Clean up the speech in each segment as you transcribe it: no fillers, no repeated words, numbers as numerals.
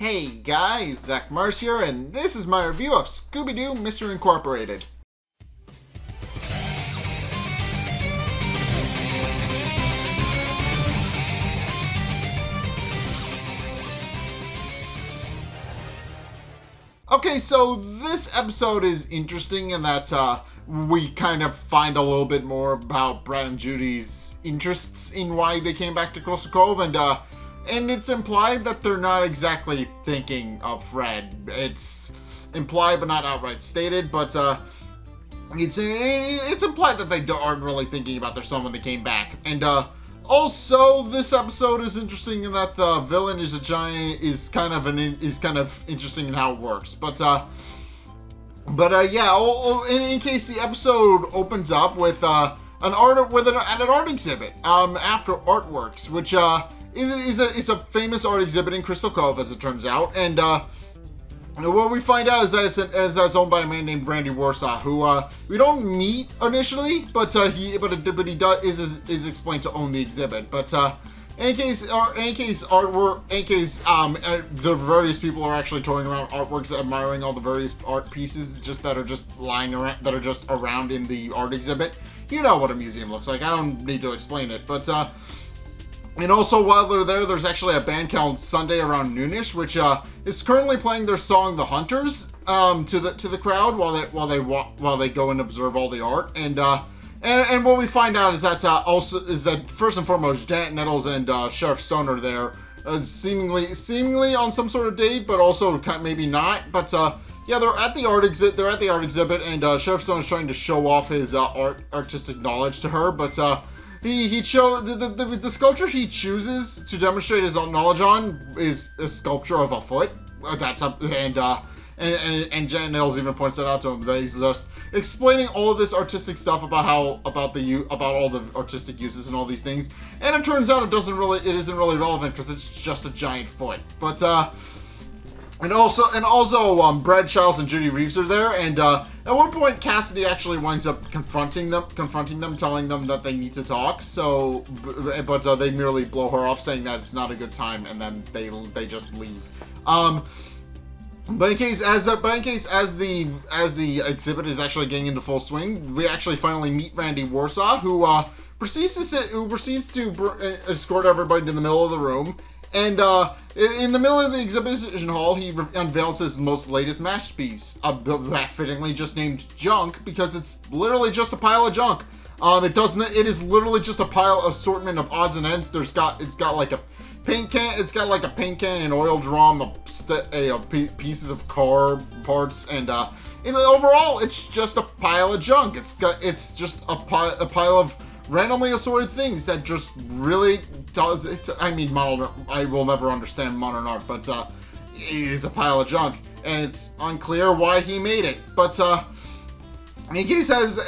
Hey guys, Zack here, and this is my review of Scooby-Doo Mystery Incorporated. Okay, so this episode is interesting in that we kind of find a little bit more about Brad and Judy's interests in why they came back to Coastal Cove, and it's implied that they're not exactly thinking of Fred. It's implied but not outright stated, but it's implied that they aren't really thinking about their son when they came back. And also, this episode is interesting in that the villain is kind of interesting in how it works. But in case the episode opens up with an art exhibit after Artworks, which is a famous art exhibit in Crystal Cove, as it turns out, and what we find out is that it's owned by a man named Randy Warsaw, who we don't meet initially, but he is explained to own the exhibit. But in case the various people are actually touring around Artworks, admiring all the various art pieces that are just lying around, that are just around in the art exhibit. You know what a museum looks like. I don't need to explain it, but. And also, while they're there, there's actually a band called Sunday around Noonish, which is currently playing their song "The Hunters" to the crowd while they go and observe all the art. And what we find out is that first and foremost, Janet Nettles and Sheriff Stone are there, seemingly on some sort of date, but also maybe not. But yeah, they're at the art exhibit, and Sheriff Stone is trying to show off his artistic knowledge to her, but. The sculpture he chooses to demonstrate his own knowledge on is a sculpture of a foot. And Janet Nettles even points that out to him, that he's just explaining all of this artistic stuff about all the artistic uses and all these things. And it turns out it isn't really relevant because it's just a giant foot. But And also, Brad Childs and Judy Reeves are there, and at one point, Cassidy actually winds up confronting them, telling them that they need to talk. So, but they merely blow her off, saying that it's not a good time, and then they just leave. But in case as the exhibit is actually getting into full swing, we actually finally meet Randy Warsaw, who proceeds to escort everybody to the middle of the room. And in the middle of the exhibition hall, he unveils his most latest masterpiece, fittingly just named Junk, because it's literally just a pile of junk. It is literally just a assortment of odds and ends. It's got like a paint can, an oil drum, pieces of car parts, and overall, it's just a pile of junk. It's just a pile of randomly assorted things that just really does. I will never understand modern art, but it's a pile of junk, and it's unclear why he made it. But in case as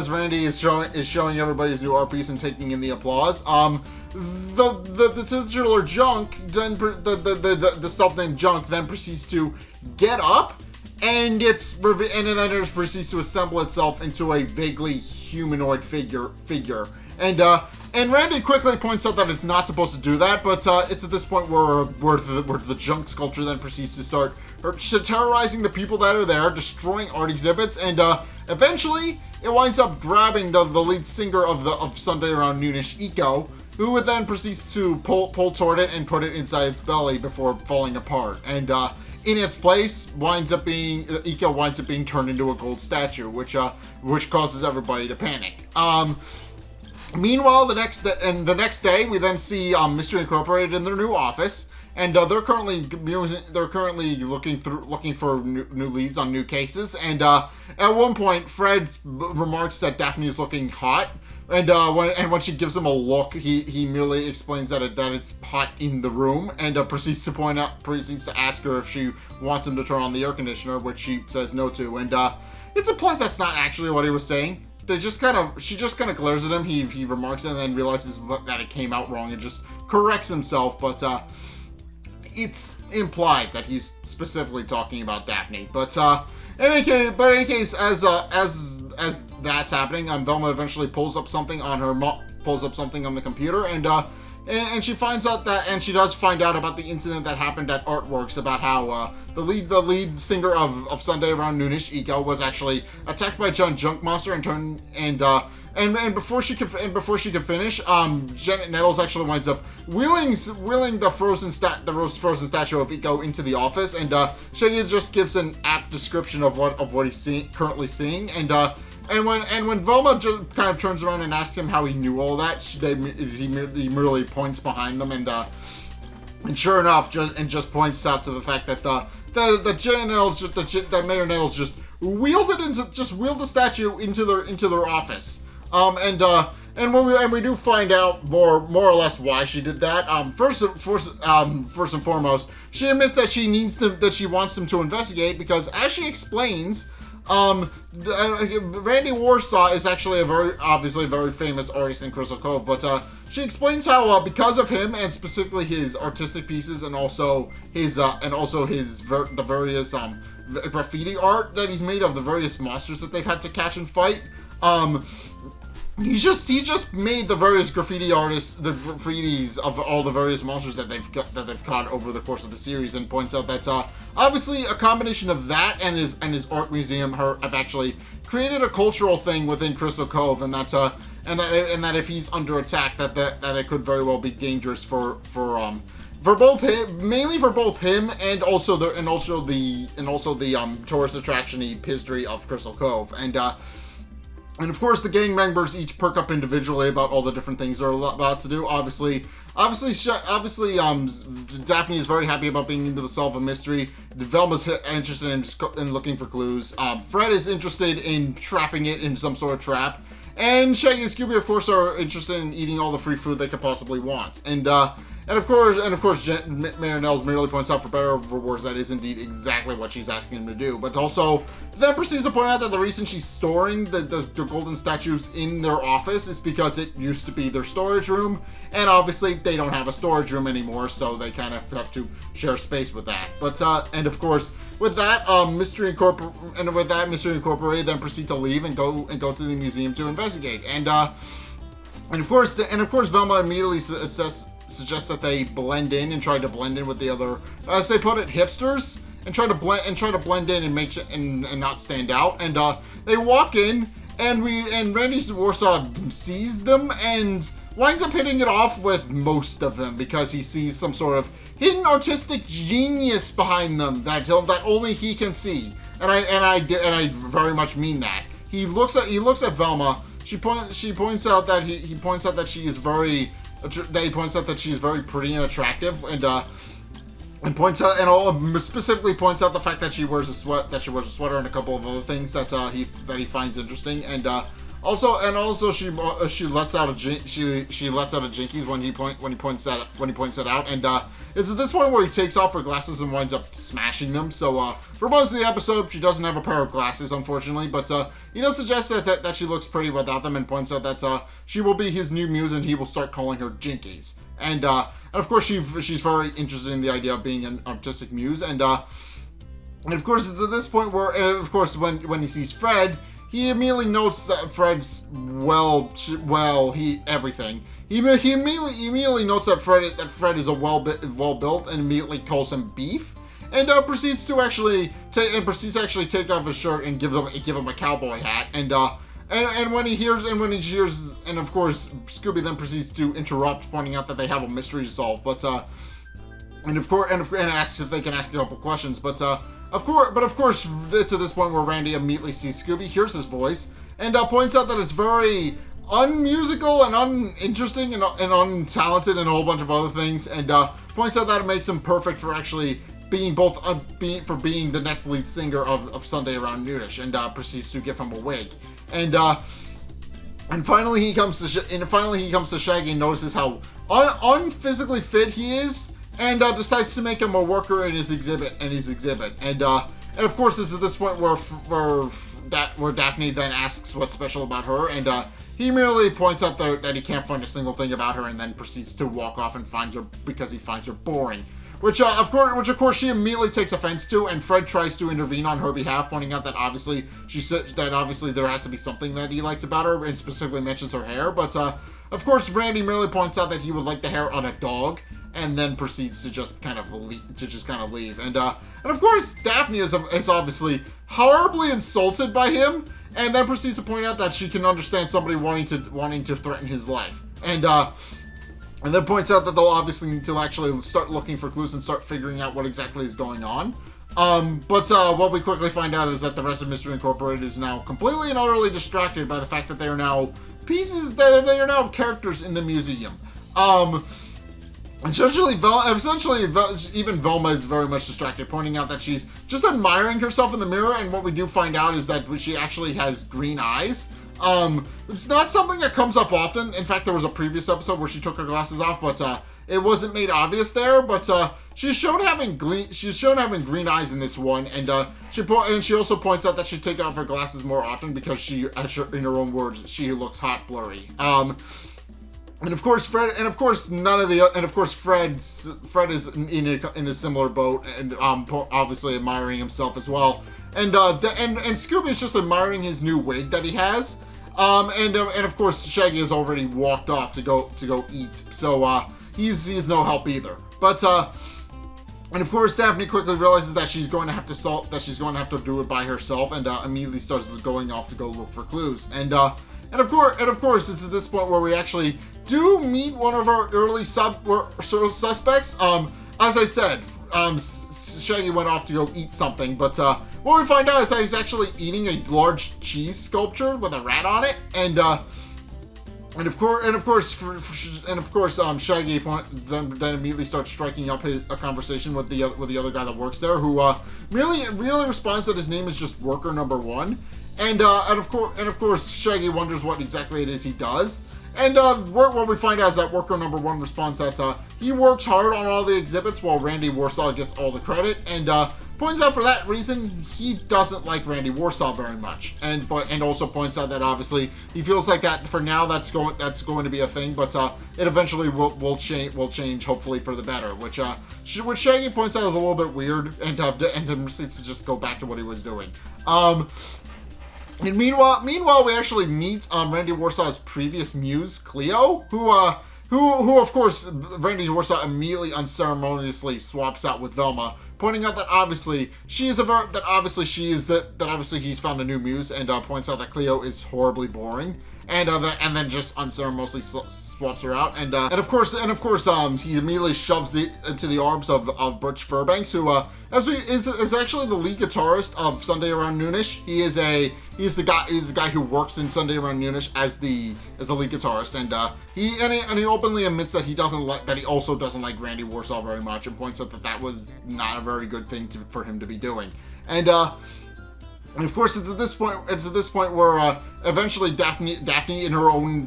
Randy is showing everybody his new art piece and taking in the applause, the titular junk, then the self-named junk, then proceeds to get up, and then it proceeds to assemble itself into a vaguely humanoid figure. And Randy quickly points out that it's not supposed to do that, but it's at this point where the junk sculpture then proceeds to start terrorizing the people that are there, destroying art exhibits, and eventually it winds up grabbing the lead singer of Sunday Around Noonish, Eco, who then proceeds to pull toward it and put it inside its belly before falling apart. And in its place, Eco winds up being turned into a gold statue, which causes everybody to panic. Meanwhile, the next day, we then see Mystery Incorporated in their new office, and they're currently looking for new leads on new cases. And at one point, Fred remarks that Daphne is looking hot, and when she gives him a look, he merely explains that it's hot in the room, and proceeds to ask her if she wants him to turn on the air conditioner, which she says no to. And it's implied that's not actually what he was saying. She just kind of glares at him. He remarks it and then realizes that it came out wrong and just corrects himself. But it's implied that he's specifically talking about Daphne. But in any case, as that's happening, Velma eventually pulls up something on the computer, and and she finds out that, and she does find out about the incident that happened at Artworks, about how the lead singer of Sunday Around Noonish, Iko, was actually attacked by a giant junk monster and before she could finish, Janet Nettles actually winds up wheeling the frozen statue of Iko into the office, and Shaggy just gives an apt description of what he's currently seeing, and when Velma just kind of turns around and asks him how he knew all that, he merely points behind them, and sure enough, just points out to the fact that that Mayor Nettles just wheeled the statue into their office. And we do find out more or less why she did that. First and foremost, she admits that she wants them to investigate, because, as she explains, Randy Warsaw is actually obviously a very famous artist in Crystal Cove, but she explains how because of him, and specifically his artistic pieces, and also the various graffiti art that he's made of the various monsters that they've had to catch and fight, he just made the various graffitis of all the various monsters that they've caught over the course of the series, and points out that obviously a combination of that and his art museum have actually created a cultural thing within Crystal Cove, and that if he's under attack, that it could very well be dangerous for both him, mainly for both him and also the tourist attraction-y history of Crystal Cove, and of course, the gang members each perk up individually about all the different things they're about to do. Obviously, Daphne is very happy about being able to solve a mystery. Velma's interested in looking for clues. Fred is interested in trapping it in some sort of trap. And Shaggy and Scooby, of course, are interested in eating all the free food they could possibly want. And of course, Mayor Nels merely points out, for better or for worse, that is indeed exactly what she's asking him to do. But also, then proceeds to point out that the reason she's storing the golden statues in their office is because it used to be their storage room, and obviously they don't have a storage room anymore, so they kind of have to share space with that. But and of course, with that, Mystery Incorporated then proceed to leave and go to the museum to investigate. And of course, Velma immediately suggests that they blend in and try to blend in with the other, as they put it, hipsters, and try to blend in and not stand out. And they walk in, and Randy Warsaw sees them and winds up hitting it off with most of them, because he sees some sort of hidden artistic genius behind them that only he can see. And I very much mean that. He looks at Velma. She points out that she is very pretty and attractive, and specifically points out the fact that she wears a sweater and a couple of other things that he finds interesting, and also she lets out a jinkies when he points that out, and it's at this point where he takes off her glasses and winds up smashing them. So for most of the episode, she doesn't have a pair of glasses, unfortunately, but he does suggest that she looks pretty without them, and points out that she will be his new muse, and he will start calling her Jinkies. And of course she's very interested in the idea of being an artistic muse, and of course it's at this point where, of course, when he sees Fred, he immediately notes that Fred's everything. He immediately notes that Fred is a well built, and immediately calls him Beef, and proceeds to actually take off his shirt and give him a cowboy hat, and when he hears, and of course Scooby then proceeds to interrupt, pointing out that they have a mystery to solve, but and asks if they can ask a couple questions, but of course, it's at this point where Randy immediately sees Scooby, hears his voice, and points out that it's very unmusical and uninteresting and untalented and a whole bunch of other things, and points out that it makes him perfect for actually being being the next lead singer of Sunday Around Noonish, and proceeds to give him a wig, and finally he comes to Shaggy and notices how unphysically fit he is, and decides to make him a worker in his exhibit. And of course, it's at this point where Daphne then asks what's special about her, and he merely points out that he can't find a single thing about her, and then proceeds to walk off and finds her because he finds her boring. Which of course she immediately takes offense to, and Fred tries to intervene on her behalf, pointing out that obviously there has to be something that he likes about her, and specifically mentions her hair. But of course, Randy merely points out that he would like the hair on a dog, and then proceeds to just kind of leave. And of course, Daphne is obviously horribly insulted by him, and then proceeds to point out that she can understand somebody wanting to threaten his life. And then points out that they'll obviously need to actually start looking for clues and start figuring out what exactly is going on. But what we quickly find out is that the rest of Mystery Incorporated is now completely and utterly distracted by the fact that they are now they are now characters in the museum. Essentially, even Velma is very much distracted, pointing out that she's just admiring herself in the mirror, and what we do find out is that she actually has green eyes. It's not something that comes up often. In fact, there was a previous episode where she took her glasses off, but it wasn't made obvious there. But she's shown having green eyes in this one, and she also points out that she take off her glasses more often because in her own words, she looks hot blurry. And of course, Fred is in a similar boat, and obviously admiring himself as well. And Scooby is just admiring his new wig that he has. And of course, Shaggy has already walked off to go eat, so he's no help either. But and of course, Daphne quickly realizes that she's going to have to do it by herself, and immediately starts going off to go look for clues. And of course, it's at this point where we actually do meet one of our early suspects. As I said, Shaggy went off to go eat something, but what we find out is that he's actually eating a large cheese sculpture with a rat on it, and of course, Shaggy then immediately starts striking up a conversation with the other guy that works there, who really responds that his name is just Worker Number 1, and of course, Shaggy wonders what exactly it is he does. And what we find out is that Worker Number 1 responds that he works hard on all the exhibits while Randy Warsaw gets all the credit, and points out for that reason he doesn't like Randy Warsaw very much, and also points out that obviously he feels like that for now that's going to be a thing, but it eventually will change hopefully for the better, which Shaggy points out is a little bit weird, and proceeds to just go back to what he was doing. And meanwhile, we actually meet Randy Warsaw's previous muse, Cleo, who of course Randy Warsaw immediately unceremoniously swaps out with Velma, pointing out that obviously he's found a new muse, and points out that Cleo is horribly boring, and then just unceremoniously swaps her out, and of course he immediately shoves into the arms of Butch Fairbanks, who is actually the lead guitarist of Sunday Around Noonish. He's the guy who works in Sunday Around Noonish as the lead guitarist, and he openly admits that he also doesn't like Randy Warsaw very much, and points out that was not a very good thing for him to be doing, and of course, it's at this point where eventually Daphne, in her own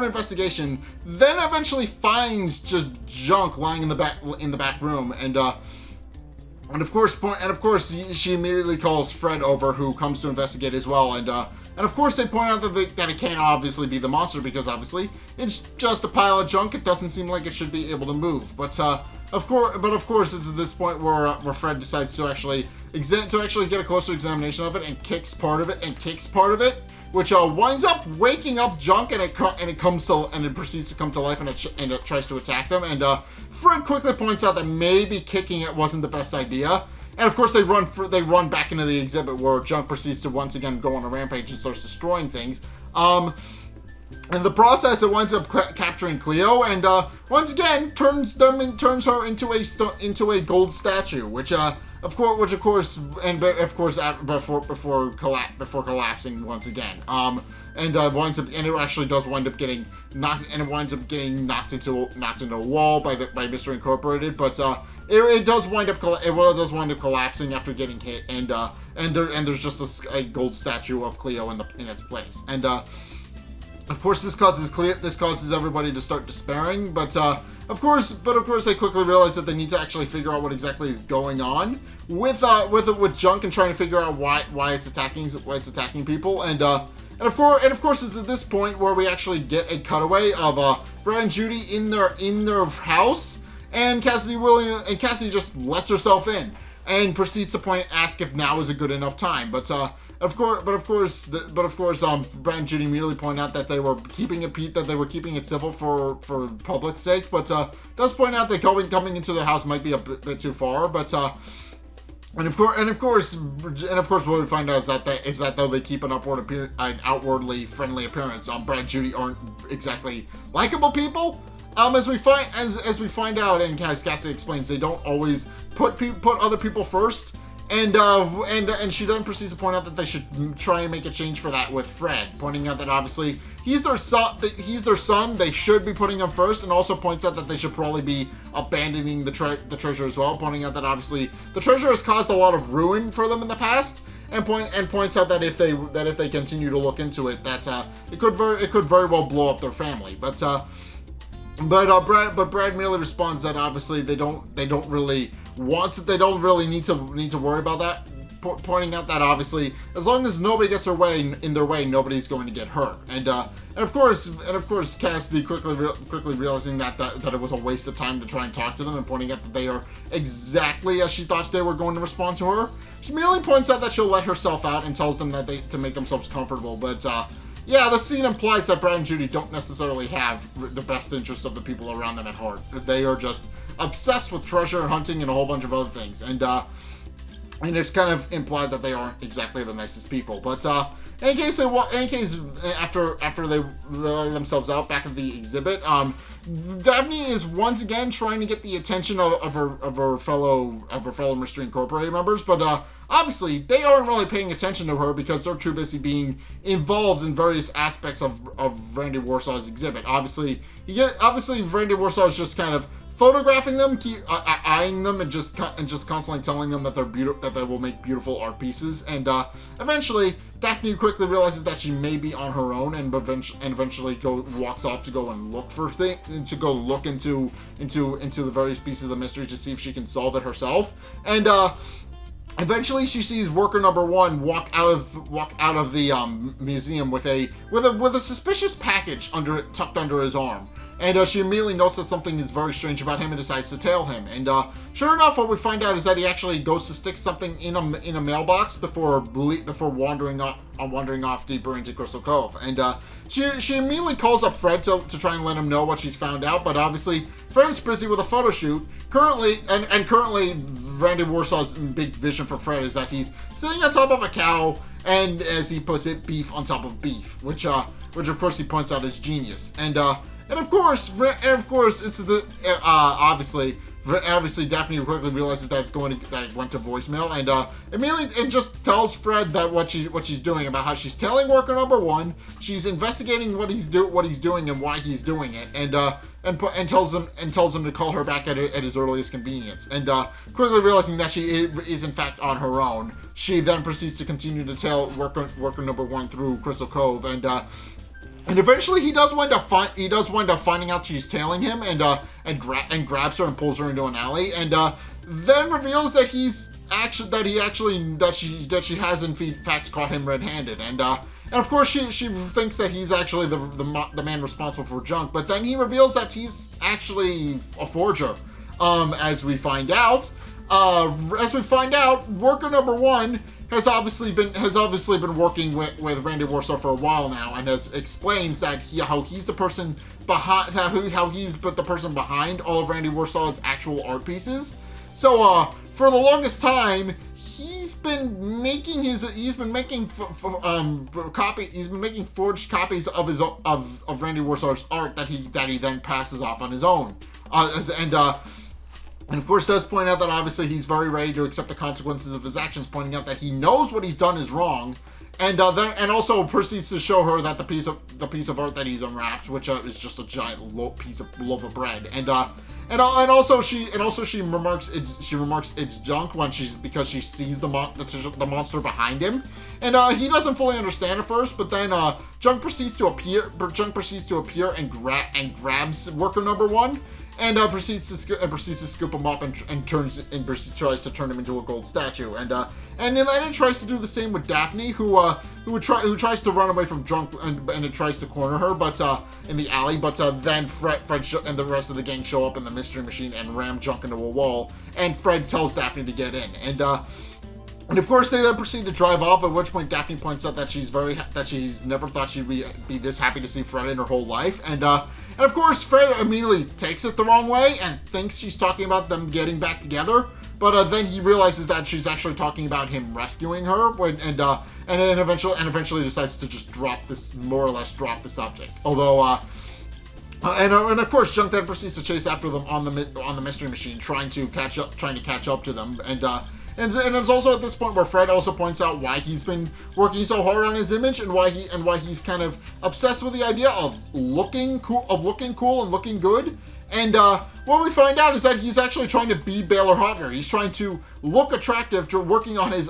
investigation, then eventually finds just junk lying in the back room, and of course she immediately calls Fred over, who comes to investigate as well, and of course they point out that it can't obviously be the monster, because obviously it's just a pile of junk. It doesn't seem like it should be able to move, but of course it's at this point where Fred decides to actually get a closer examination of it, and kicks part of it, which winds up waking up junk, and it proceeds to come to life, and it tries to attack them, and Fred quickly points out that maybe kicking it wasn't the best idea. And of course, they run back into the exhibit, where junk proceeds to once again go on a rampage and starts destroying things. In the process, it winds up capturing Cleo, and once again turns her into a gold statue, before collapsing once again. And it actually does wind up getting knocked into a wall by Mystery Incorporated, but it does wind up collapsing after getting hit, and there's just a gold statue of Cleo in its place, and of course this causes everybody to start despairing, but of course they quickly realize that they need to actually figure out what exactly is going on with junk, and trying to figure out why it's attacking people, and of course it's at this point where we actually get a cutaway of Brad and Judy in their house, and Cassidy just lets herself in, and proceeds to ask if now is a good enough time. But of course, Brad and Judy immediately point out that they were keeping it civil for public's sake. But does point out that coming into their house might be a bit too far. But and of course, what we find out is that though they keep an outwardly friendly appearance, Brad and Judy aren't exactly likable people. As we find out, and as Cassie explains, they don't always put other people first, and she then proceeds to point out that they should try and make a change for that with Fred, pointing out that obviously he's their son, they should be putting him first, and also points out that they should probably be abandoning the treasure as well, pointing out that obviously the treasure has caused a lot of ruin for them in the past. And points out that if they continue to look into it, that it could very well blow up their family. But Brad merely responds that obviously they don't really need to worry about that, pointing out that obviously as long as nobody gets in their way, nobody's going to get hurt. And of course Cassidy quickly realizing that it was a waste of time to try and talk to them, and pointing out that they are exactly as she thought they were going to respond to her. She merely points out that she'll let herself out and tells them that to make themselves comfortable. But yeah, the scene implies that Brad and Judy don't necessarily have the best interests of the people around them at heart. They are just obsessed with treasure and hunting and a whole bunch of other things. And it's kind of implied that they aren't exactly the nicest people. But in case after they let themselves out back at the exhibit, Daphne is once again trying to get the attention of her fellow Mystery Incorporated members, but obviously they aren't really paying attention to her because they're too busy being involved in various aspects of Randy Warsaw's exhibit. Obviously Randy Warsaw is just kind of photographing them, eyeing them, and just constantly telling them that that they will make beautiful art pieces. And eventually, Daphne quickly realizes that she may be on her own, and eventually walks off to go and look for things, to go look into the various pieces of the mystery to see if she can solve it herself. And eventually, she sees worker number one walk out of the museum with a suspicious package tucked under his arm. And she immediately notes that something is very strange about him and decides to tail him. And sure enough, what we find out is that he actually goes to stick something in a mailbox before wandering off deeper into Crystal Cove. And she immediately calls up Fred to try and let him know what she's found out. But obviously, Fred's busy with a photo shoot. Currently, Randy Warsaw's big vision for Fred is that he's sitting on top of a cow, and as he puts it, beef on top of beef, which of course he points out is genius. And of course, it's the obviously Daphne quickly realizes that it went to voicemail, and immediately it just tells Fred that what she's doing, about how she's telling worker number one, she's investigating what he's doing and why he's doing it, and tells him to call her back at his earliest convenience. And quickly realizing that she is in fact on her own, she then proceeds to continue to tail worker number one through Crystal Cove, and eventually he does wind up finding out she's tailing him, and grabs her and pulls her into an alley, and then reveals that she has in fact caught him red-handed, and of course she thinks that he's actually the man responsible for junk, but then he reveals that he's actually a forger. As we find out, worker number one has obviously been working with Randy Warsaw for a while now, and explains that how he's the person behind all of Randy Warsaw's actual art pieces. So for the longest time, he's been making forged copies of Randy Warsaw's art that he then passes off on his own. And of course does point out that obviously he's very ready to accept the consequences of his actions, pointing out that he knows what he's done is wrong, and also proceeds to show her that the piece of art that he's unwrapped, which is just a giant piece of loaf of bread, and also she remarks it's junk because she sees the monster behind him, and he doesn't fully understand at first, but then junk proceeds to appear and grabs worker number one. proceeds to scoop him up and tries to turn him into a gold statue. And then it tries to do the same with Daphne, who tries to run away from Junk and it tries to corner her, but in the alley. But then Fred and the rest of the gang show up in the mystery machine and ram Junk into a wall. And Fred tells Daphne to get in. And of course, they then proceed to drive off, at which point Daphne points out that she's never thought she'd be this happy to see Fred in her whole life. And of course, Fred immediately takes it the wrong way and thinks she's talking about them getting back together. But then he realizes that she's actually talking about him rescuing her, and then eventually decides to just more or less drop the subject. Although, and of course, Junk then proceeds to chase after them on the mystery machine, trying to catch up to them. And it's also at this point where Fred also points out why he's been working so hard on his image and why he's kind of obsessed with the idea of looking cool and looking good. And what we find out is that he's actually trying to be Baylor Hotner. He's trying to look attractive, working on his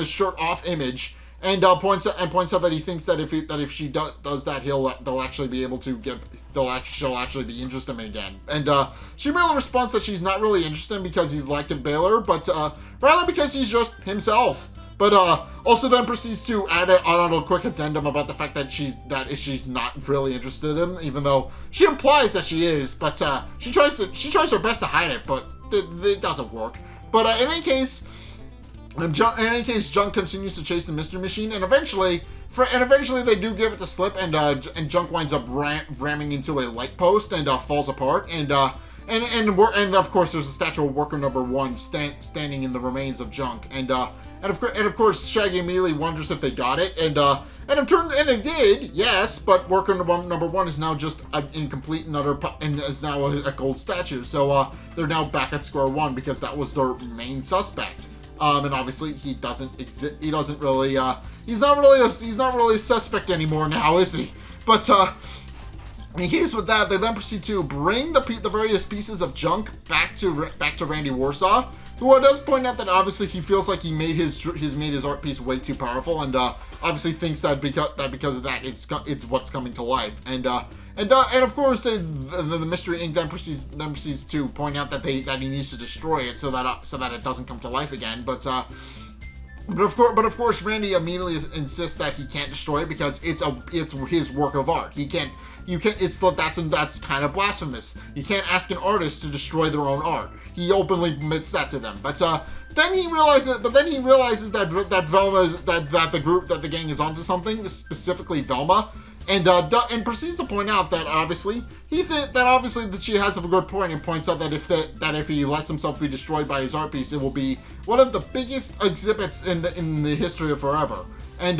shirt off image. And points out that he thinks that if she does that, she'll actually be interested in him again. And she merely responds that she's not really interested because he's like a Baylor, but rather because he's just himself. But also then proceeds to add on a quick addendum about the fact that she's not really interested in him, even though she implies that she is. But she tries her best to hide it, but it doesn't work. But in any case, Junk continues to chase the mystery machine, and eventually they do give it the slip, and Junk winds up ramming into a light post and falls apart, and of course there's a statue of Worker Number 1 standing in the remains of Junk, and of course Shaggy immediately wonders if they got it, and it did, yes, but Worker Number 1 is now just incomplete and is now a gold statue, so they're now back at square one because that was their main suspect. And obviously he doesn't exist. He's not really a suspect anymore now, is he? But in case with that, they then proceed to bring the various pieces of Junk back to Randy Warsaw, who does point out that obviously he feels like he's made his art piece way too powerful, and obviously thinks that because of that it's what's coming to life, and of course the Mystery Inc. then proceeds to point out that he needs to destroy it so that it doesn't come to life again, but of course Randy immediately insists that he can't destroy it because it's his work of art. That's kind of blasphemous. You can't ask an artist to destroy their own art. He openly admits that to them. But then he realizes that the gang is onto something, specifically Velma, and proceeds to point out that obviously that she has a good point, and points out that if he lets himself be destroyed by his art piece, it will be one of the biggest exhibits in the history of forever. And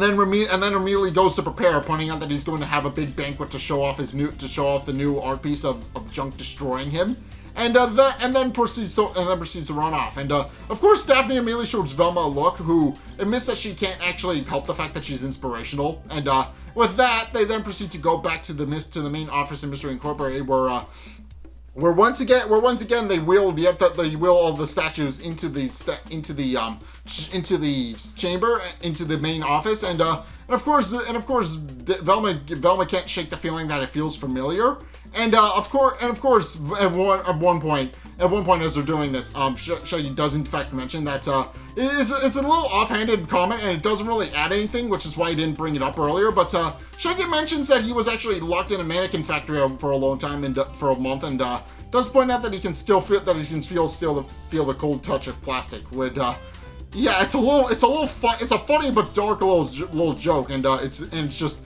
then immediately goes to prepare, pointing out that he's going to have a big banquet to show off the new art piece of Junk destroying him. And then proceeds to run off. And of course, Daphne immediately shows Velma a look, who admits that she can't actually help the fact that she's inspirational. And with that, they then proceed to go back to the main office in Mystery Incorporated, where once again they wheel all the statues into the chamber, into the main office, and of course Velma can't shake the feeling that it feels familiar, and of course at one point as they're doing this, Shaggy does in fact mention that it's a little offhanded comment, and it doesn't really add anything, which is why he didn't bring it up earlier. But Shaggy mentions that he was actually locked in a mannequin factory for a long time and for a month, and does point out that he can still feel the cold touch of plastic. Yeah, it's a funny but dark little joke, and it just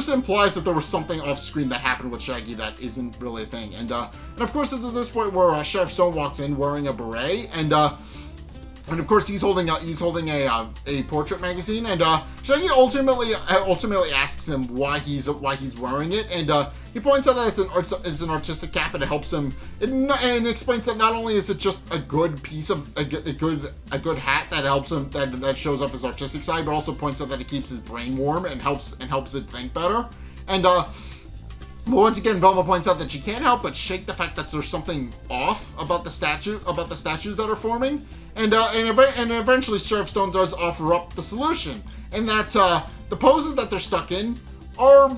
implies that there was something off screen that happened with Shaggy that isn't really a thing. And of course it's at this point where Sheriff Stone walks in wearing a beret, and of course he's holding a portrait magazine, and Shaggy ultimately asks him why he's wearing it, and he points out that it's an artistic cap, and it helps him, and explains that not only is it just a good piece of a good hat that helps him, that shows off his artistic side, but also points out that it keeps his brain warm and helps it think better. And once again, Velma points out that she can't help but shake the fact that there's something off about the statues that are forming, and eventually Sheriff Stone does offer up the solution, and that the poses that they're stuck in are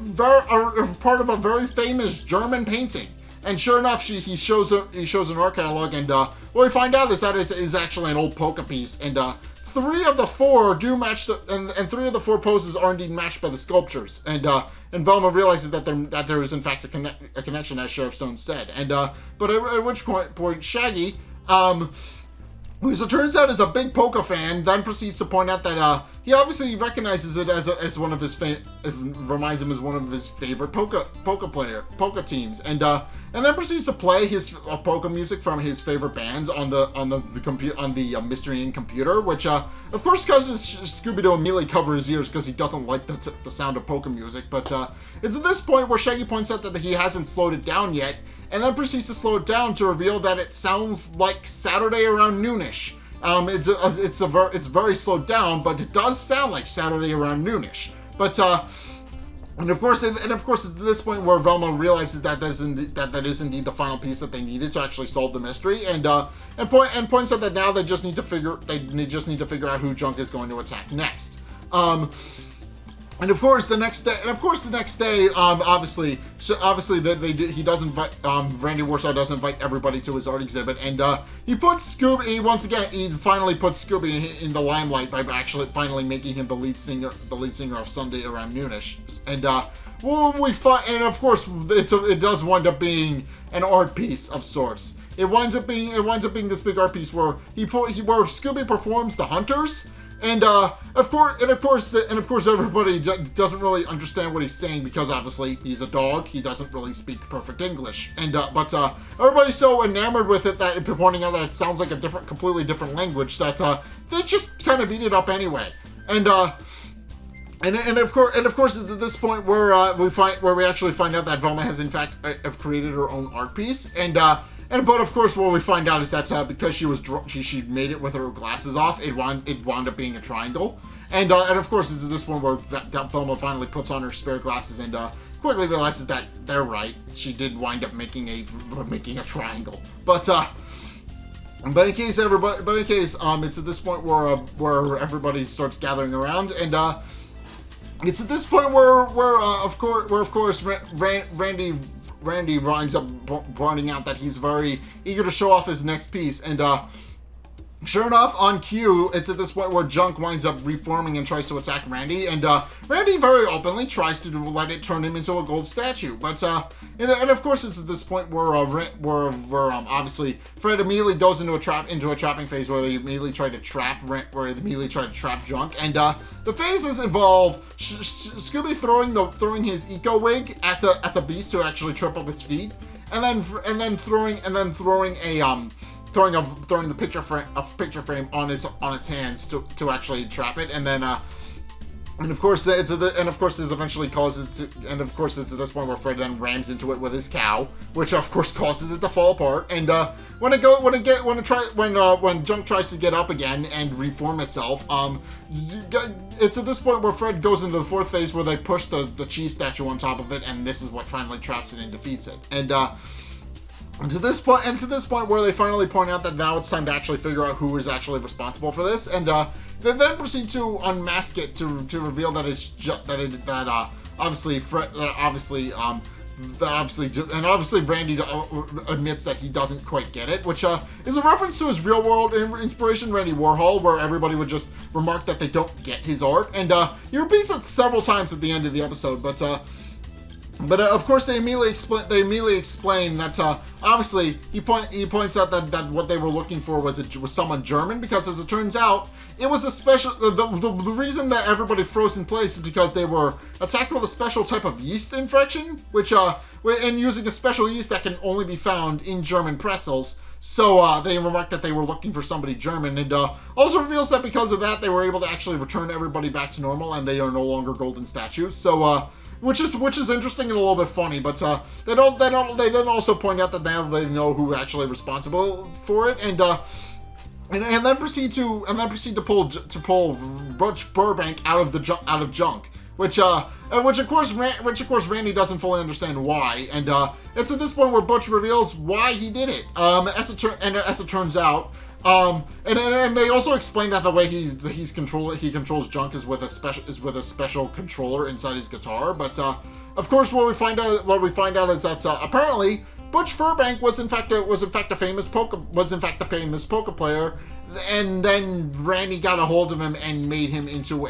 part of a very famous German painting, and sure enough, he shows an art catalog, and what we find out is that it is actually an old polka piece, and 3 of the 4 do match, and 3 of the 4 poses are indeed matched by the sculptures, and Velma realizes that there is in fact a connection, as Sheriff Stone said, and but at which point Shaggy, who as it turns out is a big polka fan, then proceeds to point out that he obviously recognizes it as one of his reminds him as one of his favorite polka teams, and then proceeds to play his polka music from his favorite bands on the Mystery Inc. computer, which of course causes Scooby-Doo immediately cover his ears because he doesn't like the sound of polka music. But it's at this point where Shaggy points out that he hasn't slowed it down yet, and then proceeds to slow it down to reveal that it sounds like Saturday around noonish. It's very slowed down, but it does sound like Saturday around noonish. But and of course, it's at this point where Velma realizes that that is indeed the final piece that they needed to actually solve the mystery, and points out that now they just need to figure out who Junk is going to attack next. And of course, the next day, obviously, he does invite, Randy Warsaw does invite everybody to his art exhibit, and he puts Scooby, he finally puts Scooby in the limelight by actually finally making him the lead singer of Sunday Around Noonish, and and of course, it does wind up being an art piece of sorts. It winds up being this big art piece where where Scooby performs the Hunters. And of course, everybody doesn't really understand what he's saying because obviously he's a dog. He doesn't really speak perfect English, and but everybody's so enamored with it that pointing out that it sounds like a completely different language that they just kind of eat it up anyway. And of course, it's at this point where we actually find out that Velma has in fact have created her own art piece, but of course, what we find out is that because she made it with her glasses off, it wound up being a triangle, and of course, it's at this point where Velma finally puts on her spare glasses and quickly realizes that they're right. She did wind up making a triangle, but in case, it's at this point where everybody starts gathering around, and it's at this point where of course Randy winds up pointing out that he's very eager to show off his next piece, and sure enough, on cue, it's at this point where Junk winds up reforming and tries to attack Randy, and Randy very openly tries to let it turn him into a gold statue. But and of course, it's at this point where obviously Fred immediately goes into a trapping phase where they immediately try to trap Junk, and the phases involve Scooby throwing his eco wig at the beast to actually trip up its feet, and then throwing the picture frame on its hands to actually trap it, and then and of course this eventually causes and of course it's at this point where Fred then rams into it with his cow, which of course causes it to fall apart, and when Junk tries to get up again and reform itself, it's at this point where Fred goes into the 4th phase where they push the cheese statue on top of it, and this is what finally traps it and defeats it, and to this point where they finally point out that now it's time to actually figure out who is actually responsible for this, and they then proceed to unmask it to reveal that it's obviously Randy admits that he doesn't quite get it, which is a reference to his real world inspiration, Randy Warhol, where everybody would just remark that they don't get his art, and he repeats it several times at the end of the episode, but of course, they immediately explain that obviously he points out that what they were looking for was someone German, because as it turns out, it was a special. The reason that everybody froze in place is because they were attacked with a special type of yeast infection, and using a special yeast that can only be found in German pretzels. So they remarked that they were looking for somebody German, and also reveals that because of that, they were able to actually return everybody back to normal, and they are no longer golden statues. So. Which is interesting and a little bit funny, but they then also point out that now they know who actually responsible for it, and then proceed to pull Butch Burbank out of Junk, which of course Randy doesn't fully understand why, and it's at this point where Butch reveals why he did it. As it turns out. And they also explain that the way he controls Junk is with a special controller inside his guitar. But of course, what we find out is that apparently Butch Furbank was in fact a famous poker player, and then Randy got a hold of him and made him into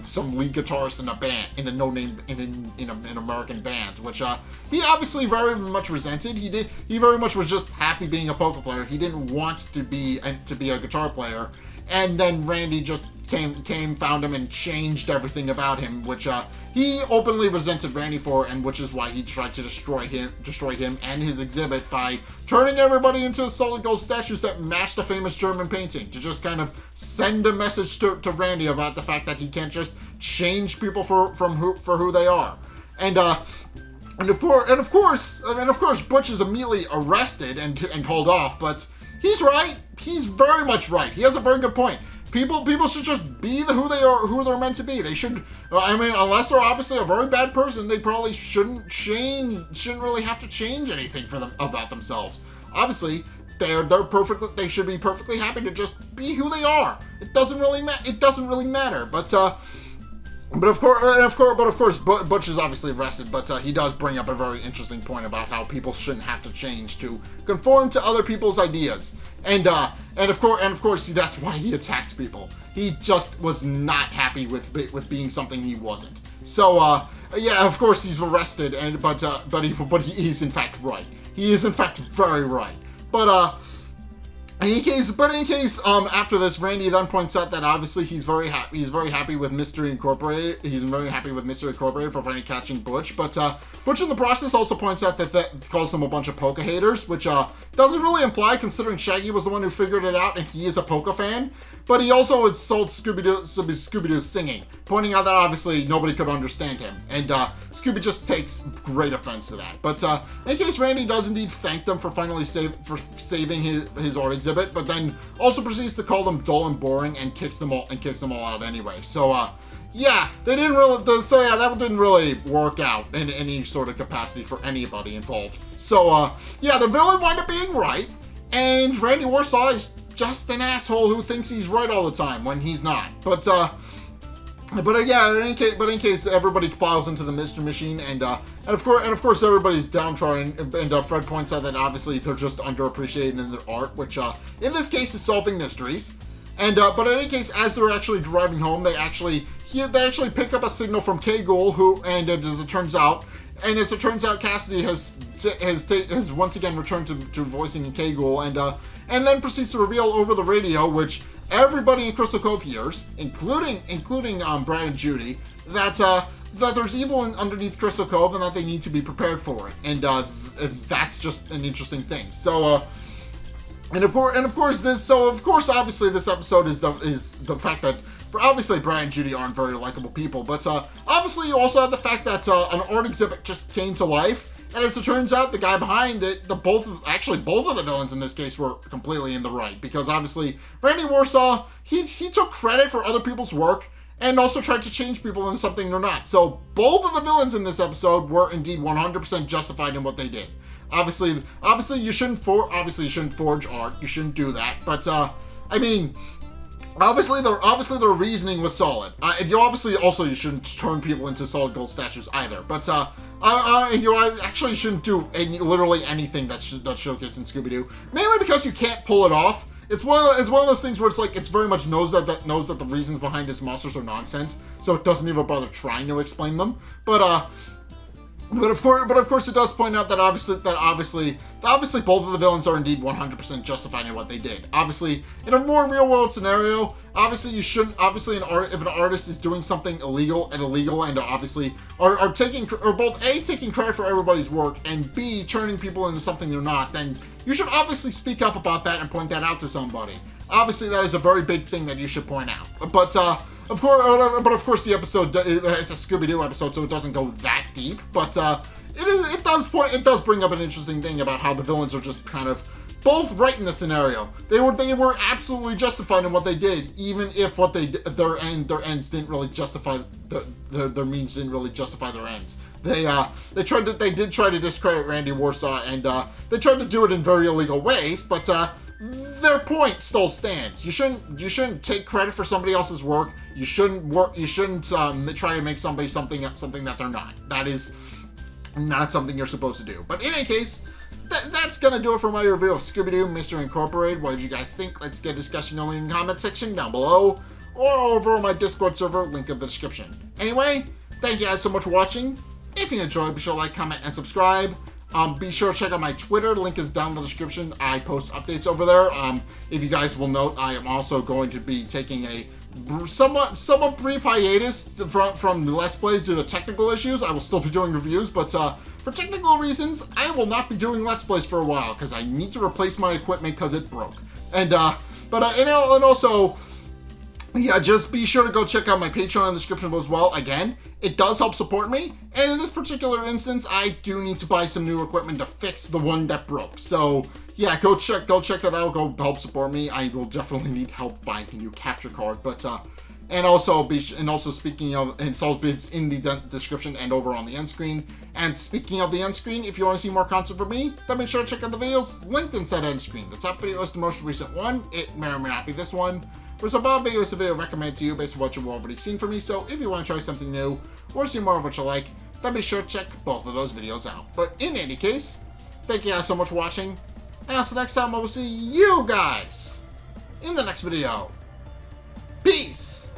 some lead guitarist in a band, in a no-name in an American band, which he obviously very much resented. He very much was just happy being a poker player. He didn't want to be a guitar player. And then Randy just came, found him, and changed everything about him, which he openly resented Randy for, and which is why he tried to destroy him and his exhibit by turning everybody into solid gold statues that matched a famous German painting, to just kind of send a message to Randy about the fact that he can't just change people for who they are. And of course, Butch is immediately arrested and hauled off, but he's right. He's very much right. He has a very good point. People should just be who they're meant to be. They should, unless they're obviously a very bad person, they probably shouldn't really have to change anything about themselves. Obviously, they should be perfectly happy to just be who they are. It doesn't really matter. But of course, Butch is obviously arrested, but he does bring up a very interesting point about how people shouldn't have to change to conform to other people's ideas. And of course, that's why he attacked people. He just was not happy with being something he wasn't. So, yeah, of course he's arrested, but he is in fact right. He is in fact very right. But in any case, after this, Randy then points out that obviously he's very happy with Mystery Incorporated. He's very happy with Mystery Incorporated for finally catching Butch. But Butch in the process also points out that calls them a bunch of polka haters, which doesn't really imply, considering Shaggy was the one who figured it out and he is a polka fan. But he also insults Scooby-Doo's singing, pointing out that obviously nobody could understand him. And Scooby just takes great offense to that. But in case, Randy does indeed thank them for finally saving his art exhibit, but then also proceeds to call them dull and boring and kicks them all out anyway. So yeah, that didn't really work out in any sort of capacity for anybody involved. So yeah, the villain wound up being right, and Randy Warsaw is just an asshole who thinks he's right all the time when he's not. But yeah, in case everybody piles into the Mystery Machine, and of course everybody's downtrodden, and Fred points out that obviously they're just underappreciated in their art, which in this case is solving mysteries. And but in any case, as they're actually driving home, they actually pick up a signal from K-Ghoul, as it turns out, Cassidy has once again returned to voicing K-Ghoul, and then proceeds to reveal over the radio, which everybody in Crystal Cove hears, including Brad and Judy, that there's evil underneath Crystal Cove and that they need to be prepared for it, and that's just an interesting thing. So of course, obviously this episode is the fact that obviously Brad and Judy aren't very likable people, but obviously you also have the fact that an art exhibit just came to life. And as it turns out, the guy behind it, both of the villains in this case were completely in the right, because obviously Randy Warsaw, he took credit for other people's work and also tried to change people into something they're not. So both of the villains in this episode were indeed 100% justified in what they did. Obviously you shouldn't forge art. You shouldn't do that. But obviously their reasoning was solid. And you shouldn't turn people into solid gold statues either. But you actually shouldn't do literally anything that's showcased in Scooby-Doo, mainly because you can't pull it off. It's one of those things where it's like, it's very much knows that the reasons behind its monsters are nonsense, so it doesn't even bother trying to explain them. But of course, it does point out that obviously both of the villains are indeed 100% justified in what they did. Obviously, in a more real-world scenario, obviously you shouldn't. Obviously, if an artist is doing something illegal, and obviously are taking credit for everybody's work, and B, turning people into something they're not, then you should obviously speak up about that and point that out to somebody. Obviously, that is a very big thing that you should point out. But of course, the episode, it's a Scooby-Doo episode, so it doesn't go that deep. But it does bring up an interesting thing about how the villains are just kind of both right in the scenario. They were absolutely justified in what they did, even if their ends didn't really justify their means didn't really justify their ends. They did try to discredit Randy Warsaw, and they tried to do it in very illegal ways, but their point still stands. You shouldn't take credit for somebody else's work. You shouldn't try to make somebody something that they're not. not something you're supposed to do. But in any case, that's gonna do it for my review of Scooby-Doo Mystery Incorporated. What did you guys think? Let's get a discussion going in the comment section down below, or over on my Discord server, link in the description. Anyway, thank you guys so much for watching. If you enjoyed, be sure to like, comment, and subscribe. Be sure to check out my Twitter. Link is down in the description. I post updates over there. If you guys will note, I am also going to be taking a somewhat brief hiatus from the Let's Plays due to technical issues. I will still be doing reviews, but for technical reasons, I will not be doing Let's Plays for a while because I need to replace my equipment because it broke. And also, yeah, just be sure to go check out my Patreon in the description as well. Again, it does help support me, and in this particular instance, I do need to buy some new equipment to fix the one that broke. So yeah, go check that out. Go help support me. I will definitely need help buying a new capture card. But and also speaking of, it's in the description and over on the end screen. And speaking of the end screen, if you want to see more content from me, then make sure to check out the videos linked inside the end screen. The top video is the most recent one. It may or may not be this one. For some Bob video is a video recommended to you based on what you've already seen from me, so if you want to try something new or see more of what you like, then be sure to check both of those videos out. But in any case, thank you guys so much for watching, and until next time I will see you guys in the next video. Peace!